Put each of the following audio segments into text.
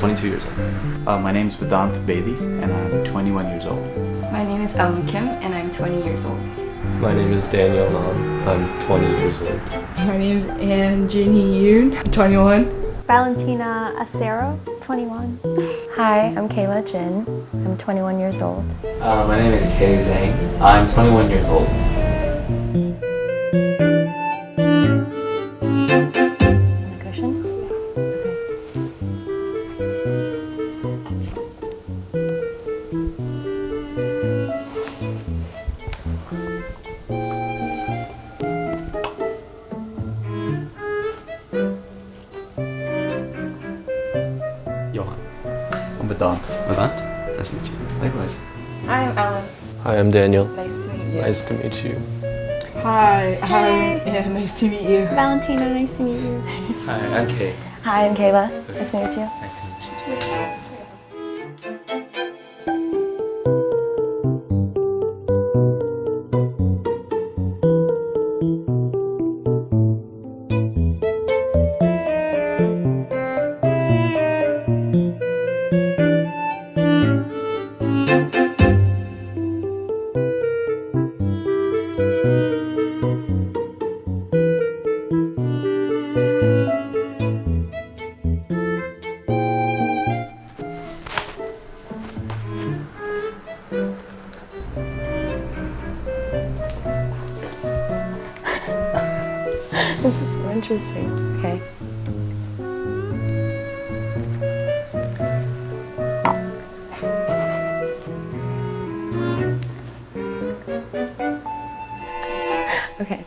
22 years old. My name is Vedant Bedi and I'm 21 years old. My name is Ellim Kim and I'm 20 years old. My name is Jinee Youn. I'm 20 years old. My name is Jinee Youn. I'm 21. Valentina Acero, 21. Hi, I'm Kayla Jin. I'm 21 years old. My name is Zhang. I'm 21 years old. The cushion? Johan. I'm Vedant. Vedant? Nice to meet you. Likewise. I'm Ellim. Hi, I'm Daniel. Nice to meet you. Nice to meet you. Hi, nice to meet you. Valentina, nice to meet you. Hi, I'm Kay. Hi, I'm Kayla. Nice to meet you. Nice to meet you. This is so interesting. Okay. Okay.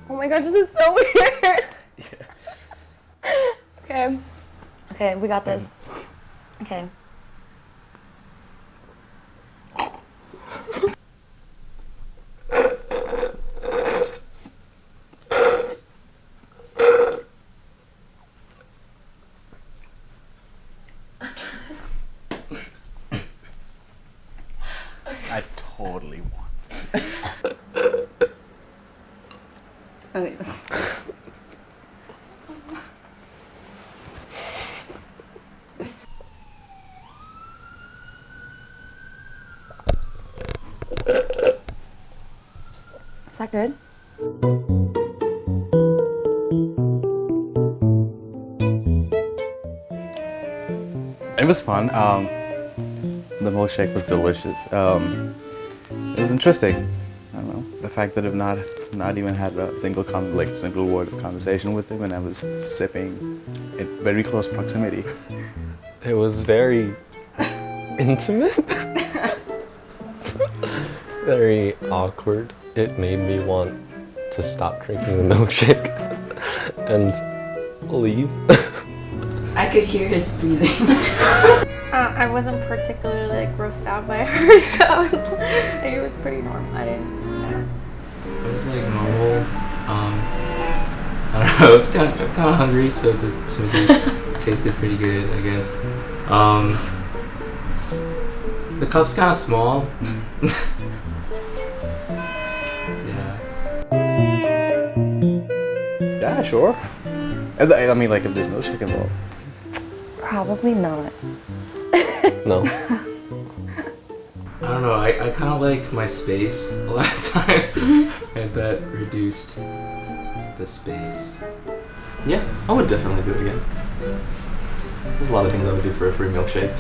Oh my god, this is so weird. Okay. Okay, we got this. Okay. I totally won. Okay. Is that good? It was fun. The milkshake was delicious. It was interesting. I don't know, the fact that I've not even had a single word of conversation with him, and I was sipping in very close proximity. It was very intimate. Very awkward. It made me want to stop drinking the milkshake and leave. I could hear his breathing. I wasn't particularly grossed out by her, so it was pretty normal. I didn't. It was like normal. I don't know. I was kind of hungry, so the smoothie tasted pretty good, I guess. The cup's kind of small. Yeah. Yeah, sure. I mean, like if there's milkshake involved. Probably not. No. I don't know. I kind of like my space a lot of times, and that reduced the space. Yeah, I would definitely do it again. There's a lot of things I would do for a free milkshake.